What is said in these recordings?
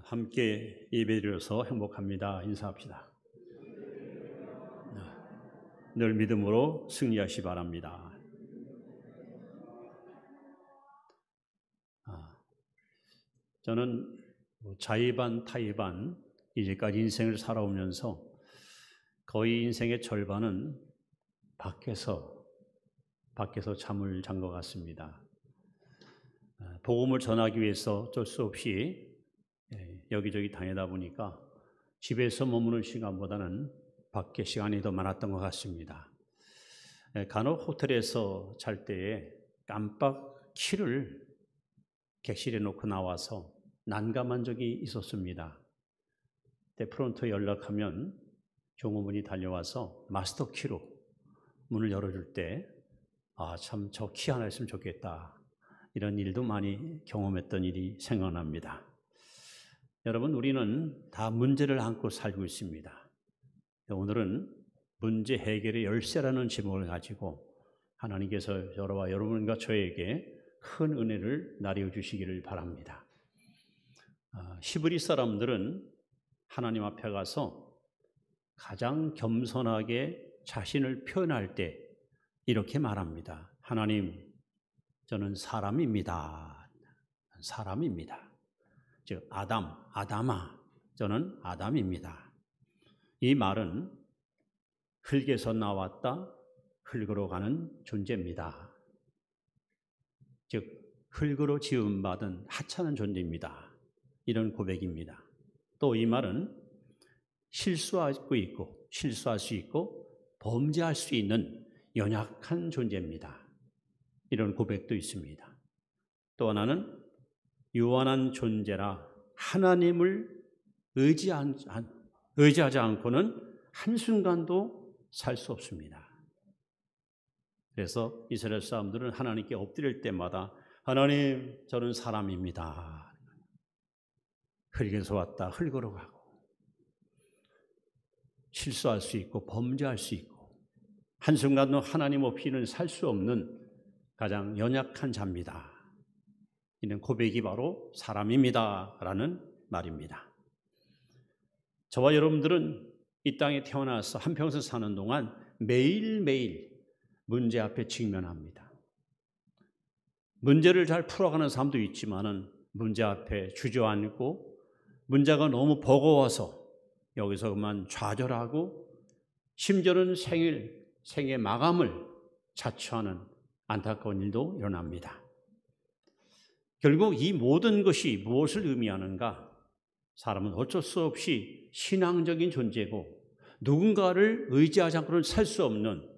함께 예배드려서 행복합니다. 인사합시다. 늘 믿음으로 승리하시 바랍니다. 저는 자의반 타의반 이제까지 인생을 살아오면서 거의 인생의 절반은 밖에서 잠을 잔 것 같습니다. 복음을 전하기 위해서 어쩔 수 없이 여기저기 다니다 보니까 집에서 머무는 시간보다는 밖에 시간이 더 많았던 것 같습니다. 간혹 호텔에서 잘 때에 깜빡 키를 객실에 놓고 나와서 난감한 적이 있었습니다. 그때 프론트 연락하면 종업원이 달려와서 마스터 키로 문을 열어줄 때 참 저 키 하나 있으면 좋겠다. 이런 일도 많이 경험했던 일이 생각납니다. 여러분, 우리는 다 문제를 안고 살고 있습니다. 오늘은 문제 해결의 열쇠라는 제목을 가지고 하나님께서 저와 여러분과 저에게 큰 은혜를 나뉘어 주시기를 바랍니다. 히브리 사람들은 하나님 앞에 가서 가장 겸손하게 자신을 표현할 때 이렇게 말합니다. 하나님, 저는 사람입니다. 즉 아담아, 저는 아담입니다. 이 말은 흙에서 나왔다 흙으로 가는 존재입니다. 즉 흙으로 지음받은 하찮은 존재입니다. 이런 고백입니다. 또 이 말은 실수할 수 있고 범죄할 수 있는 연약한 존재입니다. 이런 고백도 있습니다. 또 하나는 유한한 존재라 하나님을 의지하지 않고는 한순간도 살 수 없습니다. 그래서 이스라엘 사람들은 하나님께 엎드릴 때마다 하나님, 저는 사람입니다. 흙에서 왔다 흙으로 가고 실수할 수 있고 범죄할 수 있고 한순간도 하나님 없이는 살 수 없는 가장 연약한 자입니다. 이는 고백이 바로 사람입니다 라는 말입니다. 저와 여러분들은 이 땅에 태어나서 한평생 사는 동안 매일매일 문제 앞에 직면합니다. 문제를 잘 풀어가는 사람도 있지만은 문제 앞에 주저앉고 문제가 너무 버거워서 여기서 그만 좌절하고 심지어는 생의 마감을 자초하는 안타까운 일도 일어납니다. 결국 이 모든 것이 무엇을 의미하는가? 사람은 어쩔 수 없이 신앙적인 존재고 누군가를 의지하지 않고는 살 수 없는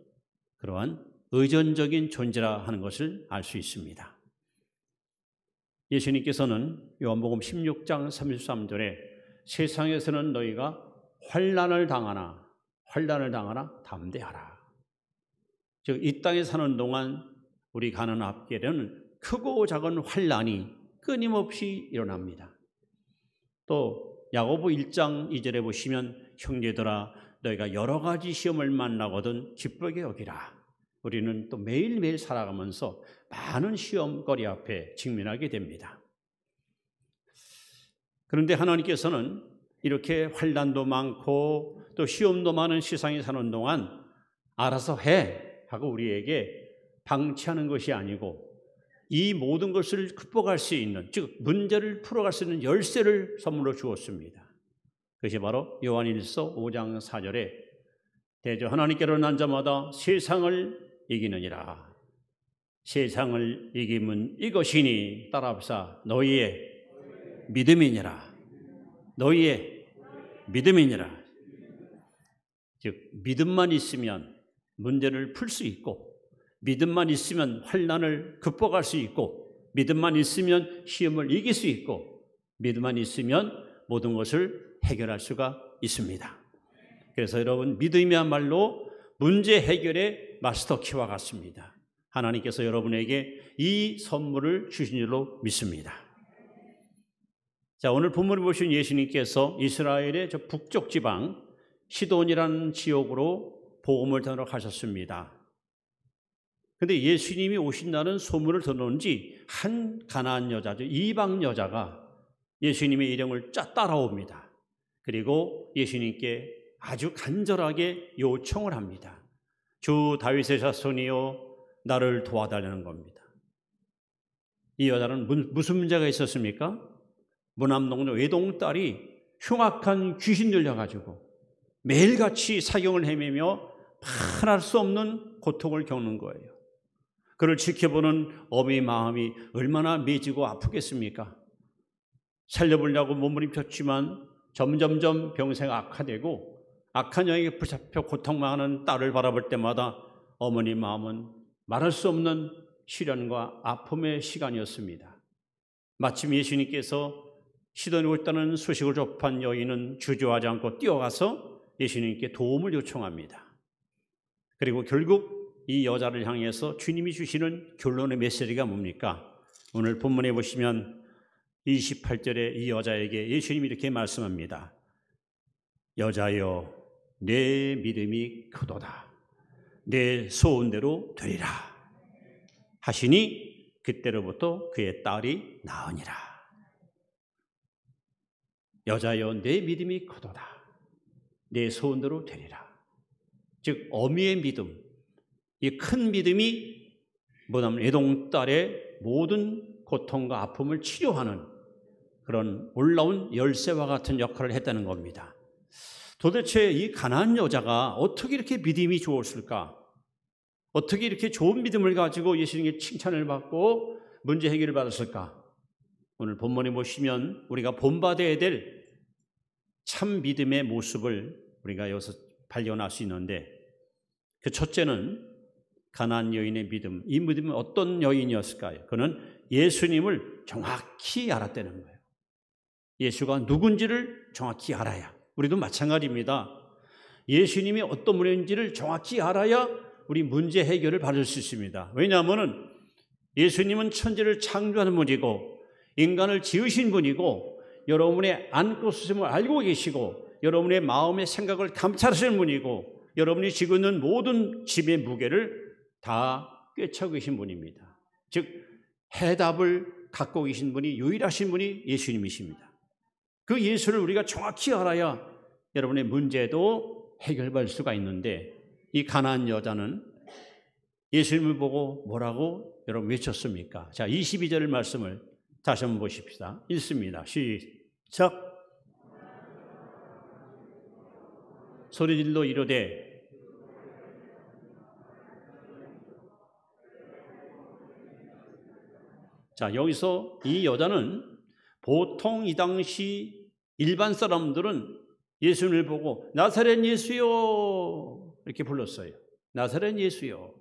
그러한 의존적인 존재라 하는 것을 알 수 있습니다. 예수님께서는 요한복음 16장 33절에 세상에서는 너희가 환난을 당하나 담대하라. 즉 이 땅에 사는 동안 우리 가는 앞길에는 크고 작은 환난이 끊임없이 일어납니다. 또 야고보 1장 2절에 보시면 형제들아 너희가 여러 가지 시험을 만나거든 기쁘게 여기라. 우리는 또 매일매일 살아가면서 많은 시험거리 앞에 직면하게 됩니다. 그런데 하나님께서는 이렇게 환난도 많고 또 시험도 많은 세상에 사는 동안 알아서 해 하고 우리에게 방치하는 것이 아니고 이 모든 것을 극복할 수 있는, 즉 문제를 풀어갈 수 있는 열쇠를 선물로 주었습니다. 그것이 바로 요한일서 5장 4절에 대저 하나님께로 난 자마다 세상을 이기느니라. 세상을 이김은 이것이니 따라합시다. 너희의 믿음이니라. 너희의 믿음이니라. 즉 믿음만 있으면 문제를 풀 수 있고 믿음만 있으면 환난을 극복할 수 있고 믿음만 있으면 시험을 이길 수 있고 믿음만 있으면 모든 것을 해결할 수가 있습니다. 그래서 여러분 믿음이야말로 문제 해결의 마스터키와 같습니다. 하나님께서 여러분에게 이 선물을 주신 줄로 믿습니다. 자, 오늘 본문을 보신 예수님께서 이스라엘의 저 북쪽 지방 시돈이라는 지역으로 복음을 전하러 가셨습니다. 그런데 예수님이 오신다는 소문을 들었는지 한 가나안 여자죠. 이방 여자가 예수님의 일행을 따라옵니다. 그리고 예수님께 아주 간절하게 요청을 합니다. 주 다윗의 자손이여 나를 도와달라는 겁니다. 이 여자는 무슨 문제가 있었습니까? 무남동네 외동딸이 흉악한 귀신 들려가지고 매일같이 사경을 헤매며 말할 수 없는 고통을 겪는 거예요. 그를 지켜보는 어미의 마음이 얼마나 매지고 아프겠습니까? 살려보려고 몸부림쳤지만 점점점 병세가 악화되고 악한 영에게 붙잡혀 고통망하는 딸을 바라볼 때마다 어머니 마음은 말할 수 없는 시련과 아픔의 시간이었습니다. 마침 예수님께서 시돈에 있다는 소식을 접한 여인은 주저하지 않고 뛰어가서 예수님께 도움을 요청합니다. 그리고 결국 이 여자를 향해서 주님이 주시는 결론의 메시지가 뭡니까? 오늘 본문에 보시면 28절에 이 여자에게 예수님이 이렇게 말씀합니다. 여자여 내 믿음이 크도다. 내 소원대로 되리라 하시니 그때로부터 그의 딸이 나으니라. 여자여 내 믿음이 크도다. 내 소원대로 되리라. 즉 어미의 믿음, 이 큰 믿음이 뭐냐면 애동딸의 모든 고통과 아픔을 치료하는 그런 놀라운 열쇠와 같은 역할을 했다는 겁니다. 도대체 이 가난한 여자가 어떻게 이렇게 믿음이 좋았을까? 어떻게 이렇게 좋은 믿음을 가지고 예수님께 칭찬을 받고 문제 해결을 받았을까? 오늘 본문에 보시면 우리가 본받아야 될 참 믿음의 모습을 우리가 여기서 발견할 수 있는데, 그 첫째는 가난한 여인의 믿음. 이 믿음은 어떤 여인이었을까요? 그는 예수님을 정확히 알았다는 거예요. 예수가 누군지를 정확히 알아야, 우리도 마찬가지입니다. 예수님이 어떤 분인지를 정확히 알아야 우리 문제 해결을 받을 수 있습니다. 왜냐하면 예수님은 천지를 창조하는 분이고 인간을 지으신 분이고 여러분의 안고 쓰심을 알고 계시고 여러분의 마음의 생각을 감찰하시는 분이고 여러분이 지고 있는 모든 짐의 무게를 다 꿰차고 계신 분입니다. 즉 해답을 갖고 계신 분이, 유일하신 분이 예수님이십니다. 그 예수를 우리가 정확히 알아야 여러분의 문제도 해결받을 수가 있는데, 이 가난한 여자는 예수님을 보고 뭐라고 여러분 외쳤습니까? 자, 22절 말씀을 다시 한번 보십시다. 읽습니다. 시작. 소리질러 이르되 자, 여기서 이 여자는 보통 이 당시 일반 사람들은 예수님을 보고 나사렛 예수요 이렇게 불렀어요. 나사렛 예수요.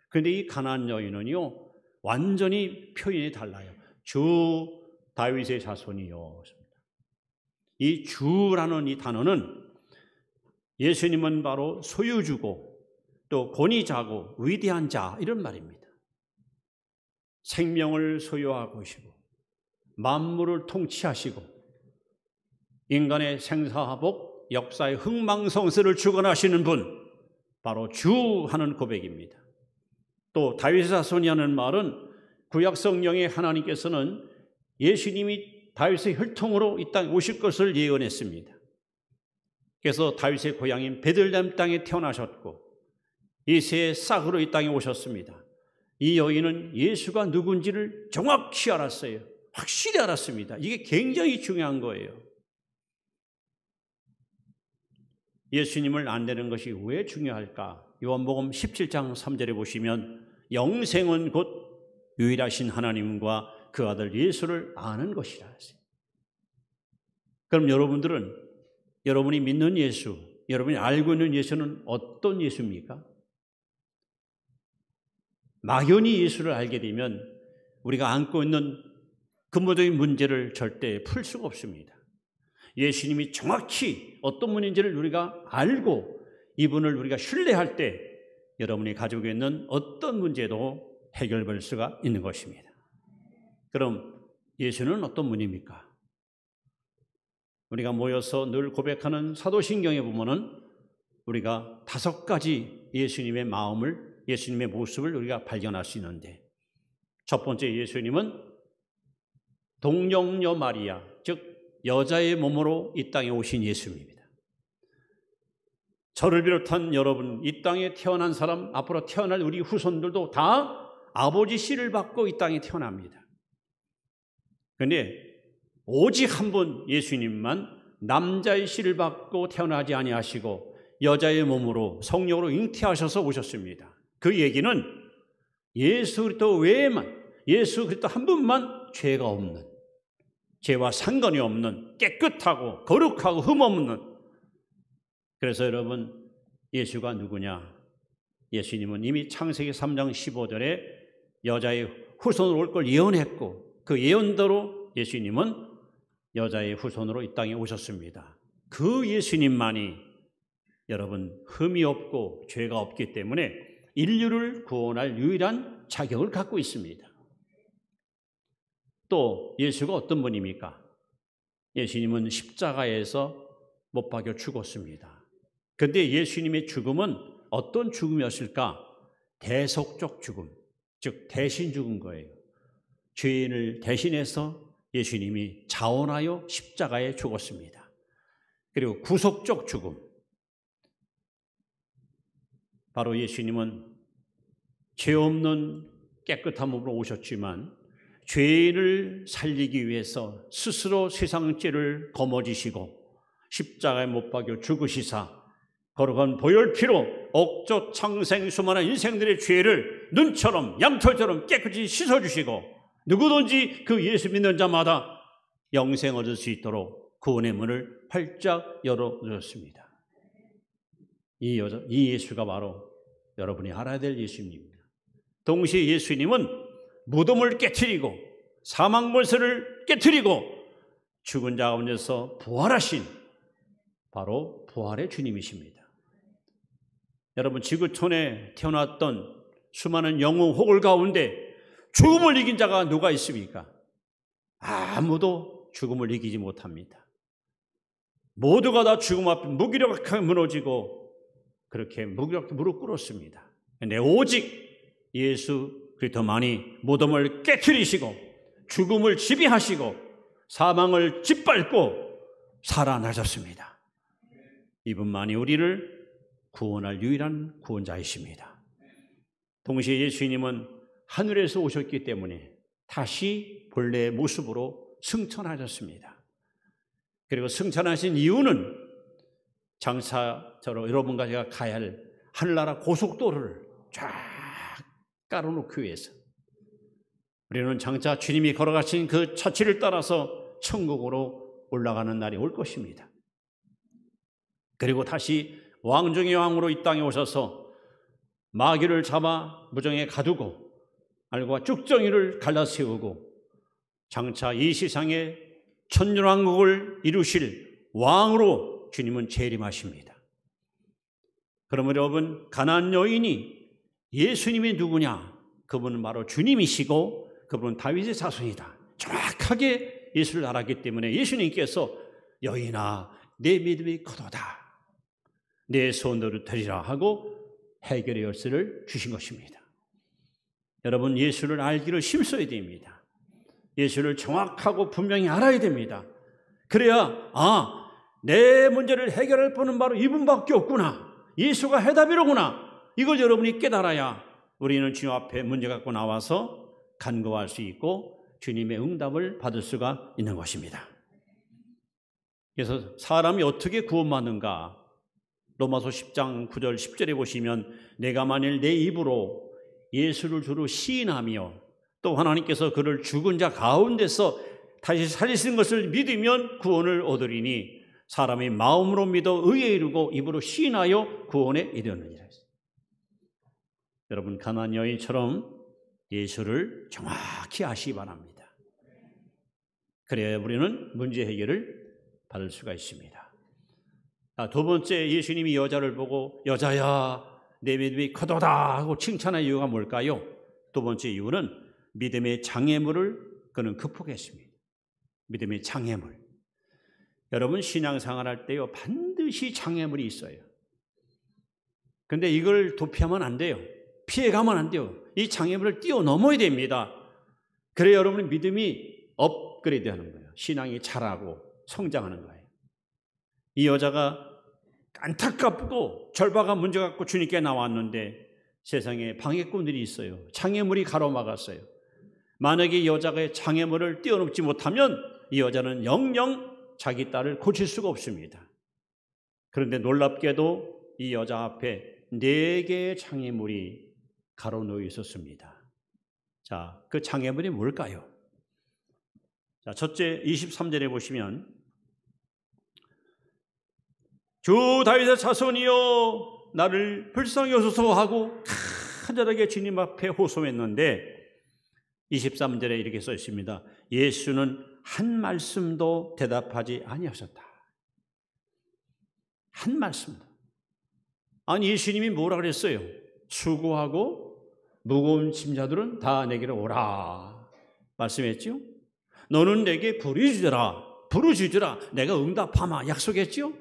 그런데 이 가난한 여인은요 완전히 표현이 달라요. 주 다윗의 자손이요. 이 주라는 이 단어는 예수님은 바로 소유주고 또 권위자고 위대한 자 이런 말입니다. 생명을 소유하고 계시고 만물을 통치하시고 인간의 생사화복, 역사의 흥망성쇠를 주관하시는 분, 바로 주 하는 고백입니다. 또 다윗의 자손이라는 말은 구약 성경의 하나님께서는 예수님이 다윗의 혈통으로 이 땅에 오실 것을 예언했습니다. 그래서 다윗의 고향인 베들레헴 땅에 태어나셨고 이새의 싹으로 이 땅에 오셨습니다. 이 여인은 예수가 누군지를 정확히 알았어요. 확실히 알았습니다. 이게 굉장히 중요한 거예요. 예수님을 안다는 것이 왜 중요할까? 요한복음 17장 3절에 보시면 영생은 곧 유일하신 하나님과 그 아들 예수를 아는 것이라 하세요. 그럼 여러분들은 여러분이 믿는 예수, 여러분이 알고 있는 예수는 어떤 예수입니까? 막연히 예수를 알게 되면 우리가 안고 있는 근본적인 문제를 절대 풀 수가 없습니다. 예수님이 정확히 어떤 분인지를 우리가 알고 이분을 우리가 신뢰할 때 여러분이 가지고 있는 어떤 문제도 해결될 수가 있는 것입니다. 그럼 예수는 어떤 분입니까? 우리가 모여서 늘 고백하는 사도신경에 보면은 우리가 5가지 예수님의 마음을, 예수님의 모습을 우리가 발견할 수 있는데, 첫 번째 예수님은 동정녀 마리아, 즉 즉 여자의 몸으로 이 땅에 오신 예수입니다. 저를 비롯한 여러분, 이 땅에 태어난 사람, 앞으로 태어날 우리 후손들도 다 아버지 씨를 받고 이 땅에 태어납니다. 그런데 오직 한 분 예수님만 남자의 씨를 받고 태어나지 아니하시고 여자의 몸으로 성령으로 잉태하셔서 오셨습니다. 그 얘기는 예수 그리스도 외에만, 예수 그리스도 한 분만 죄가 없는, 죄와 상관이 없는, 깨끗하고 거룩하고 흠없는. 그래서 여러분, 예수가 누구냐? 예수님은 이미 창세기 3장 15절에 여자의 후손으로 올 걸 예언했고, 그 예언대로 예수님은 여자의 후손으로 이 땅에 오셨습니다. 그 예수님만이 여러분 흠이 없고 죄가 없기 때문에 인류를 구원할 유일한 자격을 갖고 있습니다. 또 예수가 어떤 분입니까? 예수님은 십자가에서 못 박여 죽었습니다. 그런데 예수님의 죽음은 어떤 죽음이었을까? 대속적 죽음, 즉 대신 죽은 거예요. 죄인을 대신해서 예수님이 자원하여 십자가에 죽었습니다. 그리고 구속적 죽음, 바로 예수님은 죄 없는 깨끗한 몸으로 오셨지만 죄인을 살리기 위해서 스스로 세상 죄를 거머쥐시고 십자가에 못 박여 죽으시사 거룩한 보혈피로 옥조 창생 수많은 인생들의 죄를 눈처럼 양털처럼 깨끗이 씻어주시고 누구든지 그 예수 믿는 자마다 영생 얻을 수 있도록 구원의 문을 활짝 열어주셨습니다. 이 예수가 바로 여러분이 알아야 될 예수님입니다. 동시에 예수님은 무덤을 깨트리고 사망 권세를 깨트리고 죽은 자 가운데서 부활하신 바로 부활의 주님이십니다. 여러분, 지구촌에 태어났던 수많은 영웅 호글 가운데 죽음을 이긴 자가 누가 있습니까? 아무도 죽음을 이기지 못합니다. 모두가 다 죽음 앞에 무기력하게 무너지고 그렇게 무기력하게 무릎 꿇었습니다. 그런데 오직 예수 그리스도만이 무덤을 깨트리시고 죽음을 지배하시고 사망을 짓밟고 살아나셨습니다. 이분만이 우리를 구원할 유일한 구원자이십니다. 동시에 예수님은 하늘에서 오셨기 때문에 다시 본래의 모습으로 승천하셨습니다. 그리고 승천하신 이유는 장차로 여러분과 제가 가야 할 하늘나라 고속도로를 쫙 깔아놓기 위해서 우리는 장차 주님이 걸어가신 그 처치를 따라서 천국으로 올라가는 날이 올 것입니다. 그리고 다시 왕 중의 왕으로 이 땅에 오셔서 마귀를 잡아 무정에 가두고 알과 쭉정이를 갈라세우고 장차 이 세상에 천년왕국을 이루실 왕으로 주님은 재림하십니다. 그러면 여러분, 가나안 여인이 예수님이 누구냐? 그분은 바로 주님이시고 그분은 다윗의 자손이다. 정확하게 예수를 알았기 때문에 예수님께서 여인아 내 믿음이 크도다. 내 손으로 드리라 하고 해결의 열쇠를 주신 것입니다. 여러분, 예수를 알기를 힘써야 됩니다. 예수를 정확하고 분명히 알아야 됩니다. 그래야 내 문제를 해결할 분은 바로 이분밖에 없구나. 예수가 해답이로구나. 이걸 여러분이 깨달아야 우리는 주님 앞에 문제 갖고 나와서 간구할 수 있고 주님의 응답을 받을 수가 있는 것입니다. 그래서 사람이 어떻게 구원받는가? 로마서 10장 9절 10절에 보시면 내가 만일 내 입으로 예수를 주로 시인하며 또 하나님께서 그를 죽은 자 가운데서 다시 살리신 것을 믿으면 구원을 얻으리니 사람이 마음으로 믿어 의에 이르고 입으로 시인하여 구원에 이르느니라. 여러분, 가나안 여인처럼 예수를 정확히 아시기 바랍니다. 그래야 우리는 문제 해결을 받을 수가 있습니다. 두 번째, 예수님이 여자를 보고 여자야 내 믿음이 크도다 하고 칭찬한 이유가 뭘까요? 두 번째 이유는 믿음의 장애물을 그는 극복했습니다. 믿음의 장애물. 여러분, 신앙생활할 때요 반드시 장애물이 있어요. 그런데 이걸 도피하면 안 돼요. 피해가면 안 돼요. 이 장애물을 뛰어넘어야 됩니다. 그래야 여러분의 믿음이 업그레이드하는 거예요. 신앙이 자라고 성장하는 거예요. 이 여자가 안타깝고 절박한 문제 갖고 주님께 나왔는데 세상에 방해꾼들이 있어요. 장애물이 가로막았어요. 만약에 이 여자가 장애물을 뛰어넘지 못하면 이 여자는 영영 자기 딸을 고칠 수가 없습니다. 그런데 놀랍게도 이 여자 앞에 4개의 장애물이 가로놓여 있었습니다. 자, 그 장애물이 뭘까요? 자, 첫째 23절에 보시면 주 다윗의 자손이여 나를 불쌍히 여소서 하고 간절하게 주님 앞에 호소했는데 23절에 이렇게 써 있습니다. 예수는 한 말씀도 대답하지 아니하셨다. 한 말씀도. 아니 예수님이 뭐라 그랬어요? 수고하고 무거운 짐자들은 다 내게로 오라 말씀했죠? 너는 내게 부르짖으라 내가 응답하마 약속했죠?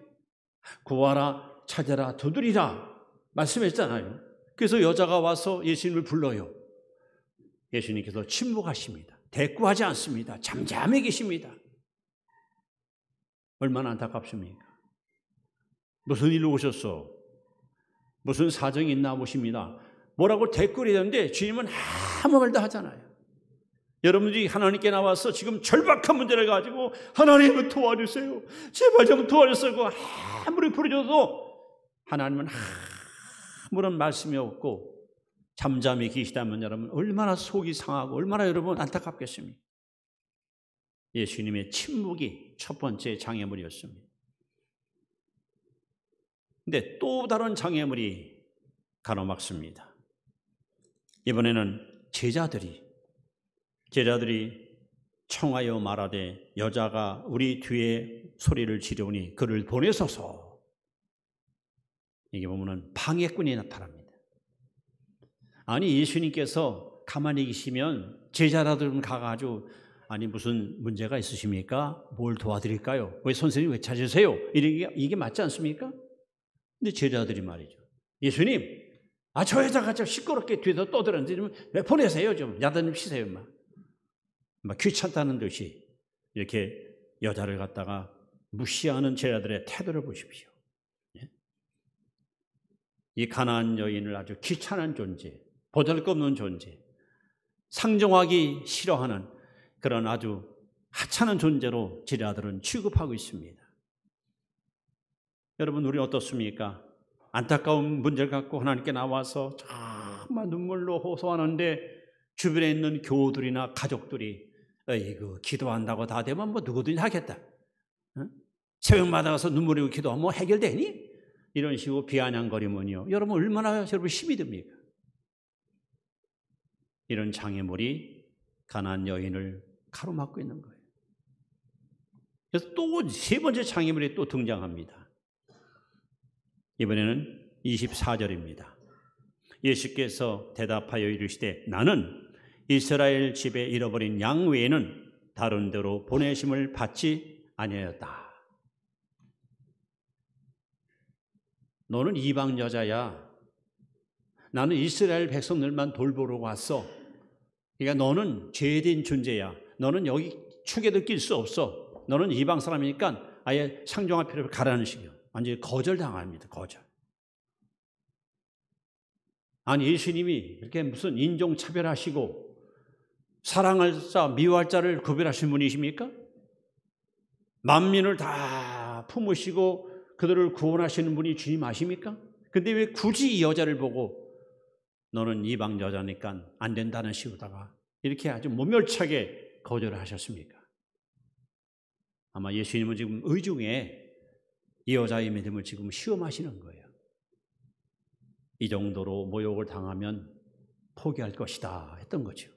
구하라 찾아라 두드리라 말씀했잖아요. 그래서 여자가 와서 예수님을 불러요. 예수님께서 침묵하십니다. 대꾸하지 않습니다. 잠잠히 계십니다. 얼마나 안타깝습니까? 무슨 일로 오셨어? 무슨 사정이 있나 보십니다. 뭐라고 대꾸를 해야 되는데 주님은 아무 말도 하잖아요. 여러분들이 하나님께 나와서 지금 절박한 문제를 가지고 하나님을 도와주세요. 제발 좀 도와주세요. 아무리 부르짖어도 하나님은 아무런 말씀이 없고 잠잠히 계시다면 여러분 얼마나 속이 상하고 얼마나 여러분 안타깝겠습니까? 예수님의 침묵이 첫 번째 장애물이었습니다. 근데 또 다른 장애물이 가로막습니다. 이번에는 제자들이 청하여 말하되 여자가 우리 뒤에 소리를 지르니 그를 보내소서. 이게 보면은 방해꾼이 나타납니다. 아니 예수님께서 가만히 계시면 제자들은 가가지고 아니 무슨 문제가 있으십니까? 뭘 도와드릴까요? 왜 선생님 왜 찾으세요? 이게 맞지 않습니까? 근데 제자들이 말이죠. 예수님, 저 여자가 좀 시끄럽게 뒤에서 떠들었는데 좀 왜 보내세요? 좀 야단 좀 치세요. 막 귀찮다는 듯이 이렇게 여자를 갖다가 무시하는 제자들의 태도를 보십시오. 이 가나안 여인을 아주 귀찮은 존재, 보잘것없는 존재, 상정하기 싫어하는 그런 아주 하찮은 존재로 제자들은 취급하고 있습니다. 여러분 우리 어떻습니까? 안타까운 문제를 갖고 하나님께 나와서 정말 눈물로 호소하는데 주변에 있는 교우들이나 가족들이 이거 기도한다고 다 되면 뭐 누구든지 하겠다. 새벽마다 가서 눈물 흘리고 기도하면 뭐 해결되니? 이런 식으로 비아냥거리면요. 여러분 얼마나 여러분 힘이 듭니까? 이런 장애물이 가나안 여인을 가로막고 있는 거예요. 그래서 또 세 번째 장애물이 또 등장합니다. 이번에는 24절입니다. 예수께서 대답하여 이르시되 나는 이스라엘 집에 잃어버린 양 외에는 다른 데로 보내심을 받지 아니하였다. 너는 이방 여자야. 나는 이스라엘 백성들만 돌보러 왔어. 그러니까 너는 죄된 존재야. 너는 여기 축에도 낄 수 없어. 너는 이방 사람이니까 아예 상종할 필요 없이 가라는 식이요. 완전히 거절당합니다. 거절. 아니 예수님이 이렇게 무슨 인종차별하시고 사랑할 자 미워할 자를 구별하신 분이십니까? 만민을 다 품으시고 그들을 구원하시는 분이 주님 아십니까? 근데 왜 굳이 이 여자를 보고 너는 이방 여자니까 안 된다는 식으로다가 이렇게 아주 모멸차게 거절을 하셨습니까? 아마 예수님은 지금 의중에 이 여자의 믿음을 지금 시험하시는 거예요. 이 정도로 모욕을 당하면 포기할 것이다 했던 거죠.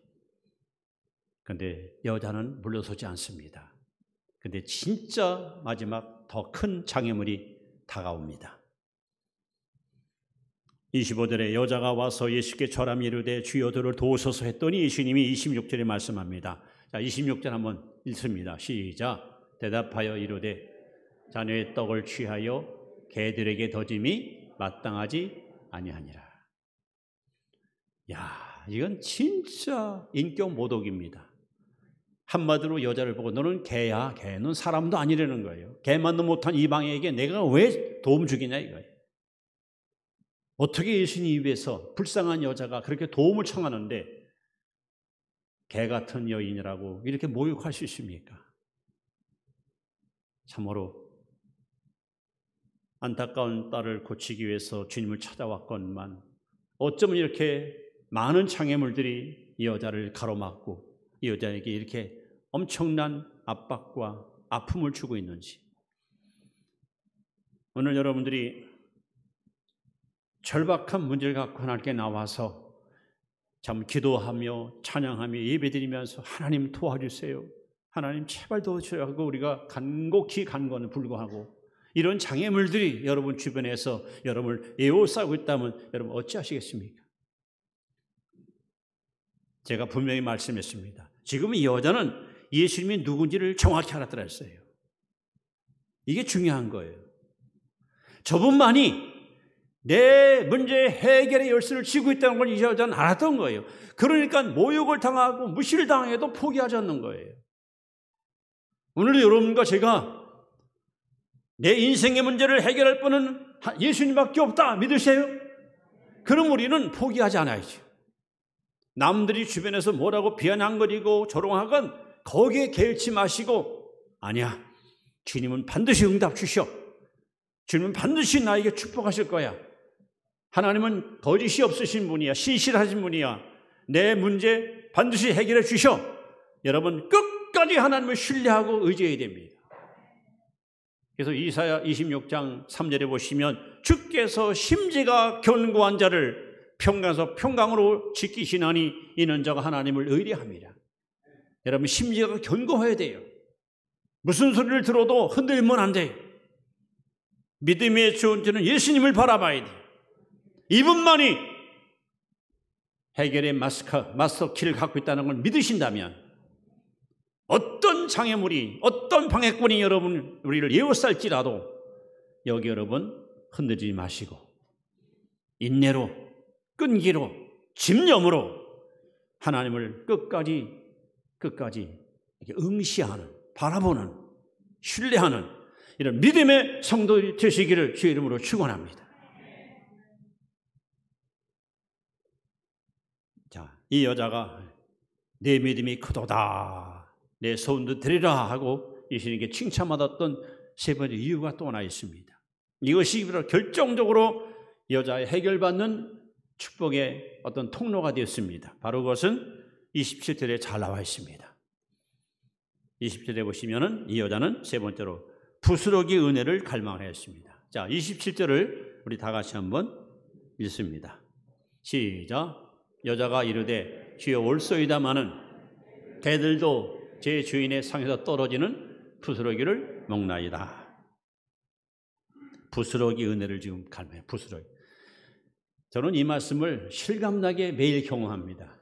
그런데 여자는 물러서지 않습니다. 그런데 진짜 마지막 더 큰 장애물이 다가옵니다. 25절에 여자가 와서 예수께 절하며 이르되 주여 저를 도우소서 했더니 예수님이 26절에 말씀합니다. 자, 26절 한번 읽습니다. 시작. 대답하여 이르되 자녀의 떡을 취하여 개들에게 던짐이 마땅하지 아니하니라. 야, 이건 진짜 인격 모독입니다. 한마디로 여자를 보고 너는 개야, 개. 넌 사람도 아니라는 거예요. 개만도 못한 이방에게 내가 왜 도움 주겠냐 이거예요. 어떻게 예수님 입에서 불쌍한 여자가 그렇게 도움을 청하는데 개 같은 여인이라고 이렇게 모욕할 수 있습니까? 참으로 안타까운 딸을 고치기 위해서 주님을 찾아왔건만 어쩌면 이렇게 많은 장애물들이 이 여자를 가로막고 이 여자에게 이렇게 엄청난 압박과 아픔을 주고 있는지. 오늘 여러분들이 절박한 문제를 갖고 하나님께 나와서 참 기도하며 찬양하며 예배드리면서 하나님 도와주세요, 하나님 제발 도와주세요 하고 우리가 간곡히 간구하는 불구하고 이런 장애물들이 여러분 주변에서 여러분을 에워싸고 있다면 여러분 어찌하시겠습니까? 제가 분명히 말씀했습니다. 지금 이 여자는 예수님이 누군지를 정확히 알았더라 했어요. 이게 중요한 거예요. 저분만이 내 문제 해결의 열쇠를 쥐고 있다는 걸 이 여자는 알았던 거예요. 그러니까 모욕을 당하고 무시를 당해도 포기하지 않는 거예요. 오늘도 여러분과 제가 내 인생의 문제를 해결할 분은 예수님밖에 없다 믿으세요? 그럼 우리는 포기하지 않아야죠. 남들이 주변에서 뭐라고 비아냥거리고 조롱하건 거기에 개의치 마시고 아니야, 주님은 반드시 응답 주셔. 주님은 반드시 나에게 축복하실 거야. 하나님은 거짓이 없으신 분이야. 신실하신 분이야. 내 문제 반드시 해결해 주셔. 여러분 끝까지 하나님을 신뢰하고 의지해야 됩니다. 그래서 이사야 26장 3절에 보시면 주께서 심지가 견고한 자를 평강에서 평강으로 지키시나니 이는 자가 하나님을 의뢰합니다. 여러분 심지가 견고해야 돼요. 무슨 소리를 들어도 흔들리면 안 돼요. 믿음의 주원자는 예수님을 바라봐야 돼요. 이분만이 해결의 마스터 키를 갖고 있다는 걸 믿으신다면 어떤 장애물이 어떤 방해꾼이 여러분 우리를 에워쌀지라도 여기 여러분 흔들리지 마시고 인내로 끈기로 집념으로 하나님을 끝까지 이렇게 응시하는 바라보는 신뢰하는 이런 믿음의 성도들이 되시기를 주의 이름으로 축원합니다. 자, 이 여자가 내 믿음이 크도다, 내 소원도 드리라 하고 예수님께 칭찬받았던 세 번째 이유가 또 하나 있습니다. 이것이 결정적으로 여자의 해결받는 축복의 어떤 통로가 되었습니다. 바로 그것은 27절에 잘 나와 있습니다. 27절에 보시면은 이 여자는 세 번째로 부스러기 은혜를 갈망하였습니다. 자, 27절을 우리 다 같이 한번 읽습니다. 시작. 여자가 이르되 주여 올소이다마는 개들도 제 주인의 상에서 떨어지는 부스러기를 먹나이다. 부스러기 은혜를 지금 갈망해요. 부스러기. 저는 이 말씀을 실감나게 매일 경험합니다.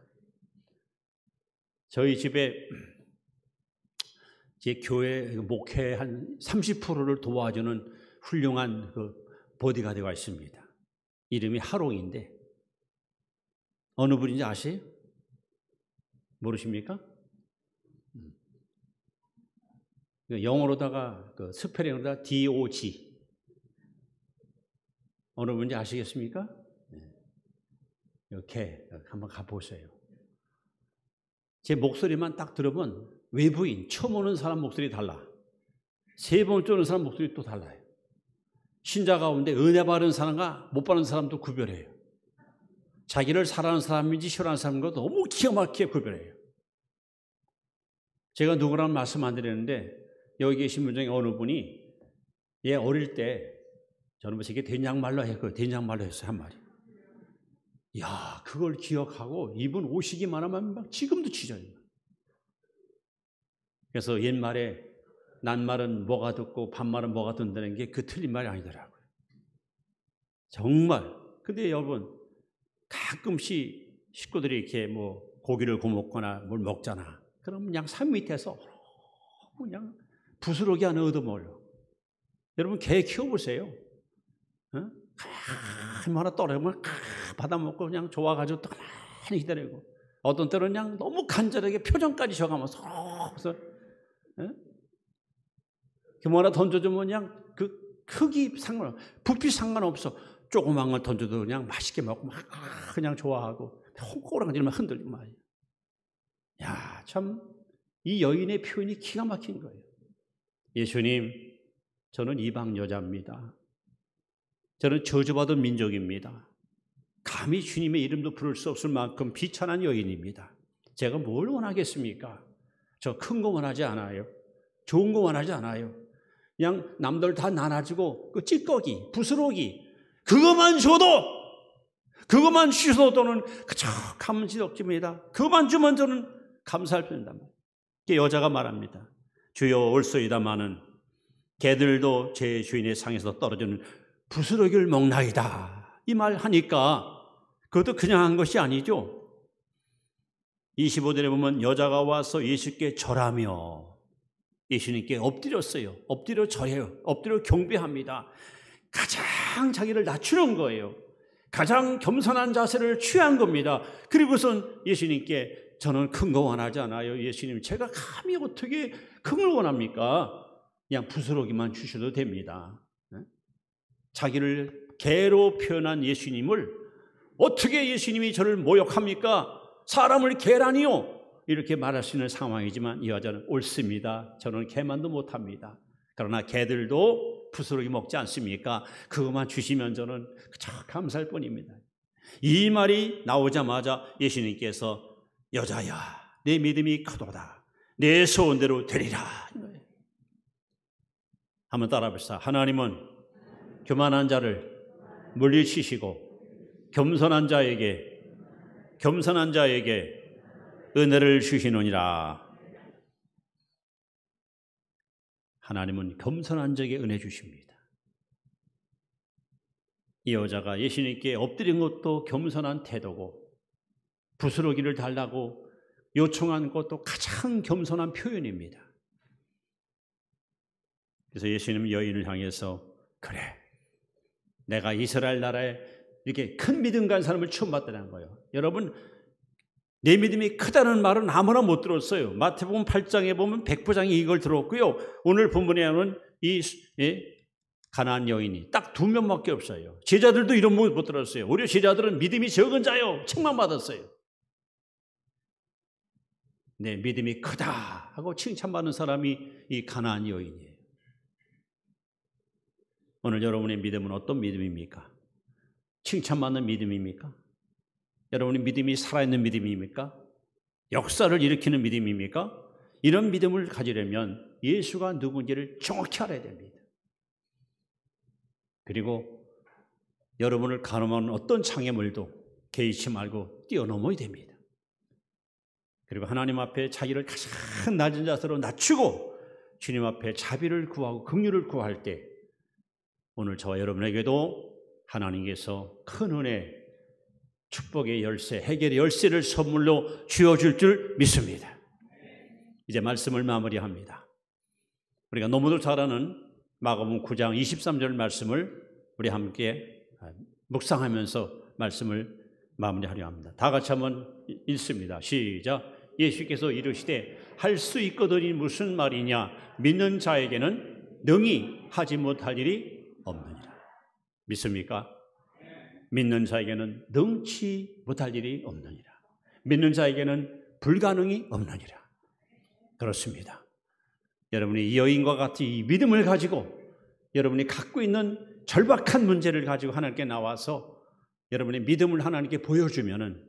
저희 집에 제 교회 목회 한 30%를 도와주는 훌륭한 그 보디가드가 있습니다. 이름이 하롱인데 어느 분인지 아세요? 모르십니까? 영어로다가 그 스페링으로다가 DOG 어느 분인지 아시겠습니까? 이렇게 한번 가보세요. 제 목소리만 딱 들으면 외부인, 처음 오는 사람 목소리 달라. 세 번째 오는 사람 목소리 또 달라요. 신자 가운데 은혜 받은 사람과 못 받은 사람도 구별해요. 자기를 사랑하는 사람인지 싫어하는 사람과 너무 기가 막히게 구별해요. 제가 누구라는 말씀 안 드리는데 여기 계신 분 중에 어느 분이 얘 어릴 때 저는 뭐 저게 된장말로 했고 된장말로 했어요. 한 마리. 야, 그걸 기억하고 이분 오시기만 하면 막 지금도 짖어요. 그래서 옛말에 낱말은 뭐가 듣고 반말은 뭐가 듣는다는 게 그 틀린 말이 아니더라고요. 정말. 근데 여러분 가끔씩 식구들이 이렇게 뭐 고기를 구워 먹거나 뭘 먹잖아. 그럼 그냥 산 밑에서 그냥 부스러기 하나 얻어먹어요. 여러분 개 키워보세요. 얼마나 떨어지면 받아먹고 그냥 좋아가지고 또 가만히 기다리고 어떤 때는 그냥 너무 간절하게 표정까지 적으면서 그래서 뭐 하나 던져주면 그냥 그 크기 부피 상관없어. 조그만 걸 던져도 그냥 맛있게 먹고 막 그냥 좋아하고 꼬랑지만 흔들리고 말이야. 야, 참 이 여인의 표현이 기가 막힌 거예요. 예수님, 저는 이방 여자입니다. 저는 저주받은 민족입니다. 감히 주님의 이름도 부를 수 없을 만큼 비천한 여인입니다. 제가 뭘 원하겠습니까? 저 큰 거 원하지 않아요. 좋은 거 원하지 않아요. 그냥 남들 다 나눠주고 그 찌꺼기, 부스러기 그것만 줘도, 그것만 주셔도 저는 그저 감지덕집니다. 그것만 주면 저는 감사할 뿐이다. 여자가 말합니다. 주여 올소이다마는 개들도 제 주인의 상에서 떨어지는 부스러기를 먹나이다. 이 말 하니까 그것도 그냥 한 것이 아니죠. 25절에 보면 여자가 와서 예수께 절하며 예수님께 엎드렸어요. 엎드려 절해요. 엎드려 경배합니다. 가장 자기를 낮추는 거예요. 가장 겸손한 자세를 취한 겁니다. 그리고선 예수님께 저는 큰 거 원하지 않아요. 예수님, 제가 감히 어떻게 큰 걸 원합니까? 그냥 부스러기만 주셔도 됩니다. 자기를 개로 표현한 예수님을 어떻게 예수님이 저를 모욕합니까? 사람을 개라니요? 이렇게 말할 수 있는 상황이지만 이 여자는 옳습니다. 저는 개만도 못합니다. 그러나 개들도 부스러기 먹지 않습니까? 그것만 주시면 저는 그저 감사할 뿐입니다. 이 말이 나오자마자 예수님께서 여자야, 내 믿음이 크도다. 내 소원대로 되리라. 한번 따라 봅시다. 하나님은 교만한 자를 물리치시고 겸손한 자에게 은혜를 주시느니라. 하나님은 겸손한 자에게 은혜 주십니다. 이 여자가 예수님께 엎드린 것도 겸손한 태도고 부스러기를 달라고 요청한 것도 가장 겸손한 표현입니다. 그래서 예수님은 여인을 향해서 그래, 내가 이스라엘 나라에 이렇게 큰 믿음 간 사람을 처음 봤다는 거예요. 여러분, 내 믿음이 크다는 말은 아무나 못 들었어요. 마태복음 8장에 보면 백부장이 이걸 들었고요. 오늘 본문에 하는 이 가나안 여인이 딱 2명밖에 없어요. 제자들도 이런 못 들었어요. 오히려 제자들은 믿음이 적은 자요 칭찬받았어요. 내 믿음이 크다 하고 칭찬받는 사람이 이 가나안 여인이에요. 오늘 여러분의 믿음은 어떤 믿음입니까? 칭찬받는 믿음입니까? 여러분의 믿음이 살아있는 믿음입니까? 역사를 일으키는 믿음입니까? 이런 믿음을 가지려면 예수가 누군지를 정확히 알아야 됩니다. 그리고 여러분을 가늠하는 어떤 장애물도 개의치 말고 뛰어넘어야 됩니다. 그리고 하나님 앞에 자기를 가장 낮은 자세로 낮추고 주님 앞에 자비를 구하고 긍휼을 구할 때 오늘 저와 여러분에게도 하나님께서 큰 은혜, 축복의 열쇠, 해결의 열쇠를 선물로 주어줄 줄 믿습니다. 이제 말씀을 마무리합니다. 우리가 너무도 잘 아는 마가복음 9장 23절 말씀을 우리 함께 묵상하면서 말씀을 마무리하려 합니다. 다 같이 한번 읽습니다. 시작. 예수께서 이르시되 할 수 있거든이 무슨 말이냐? 믿는 자에게는 능히 하지 못할 일이 없느니라. 믿습니까? 믿는 자에게는 능치 못할 일이 없느니라. 믿는 자에게는 불가능이 없느니라. 그렇습니다. 여러분이 이 여인과 같이 이 믿음을 가지고 여러분이 갖고 있는 절박한 문제를 가지고 하나님께 나와서 여러분의 믿음을 하나님께 보여주면은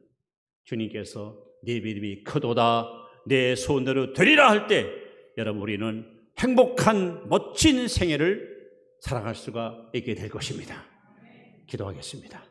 주님께서 네 믿음이 크도다, 내 소원대로 되리라 할 때 여러분 우리는 행복한 멋진 생애를 살아갈 수가 있게 될 것입니다. 기도하겠습니다.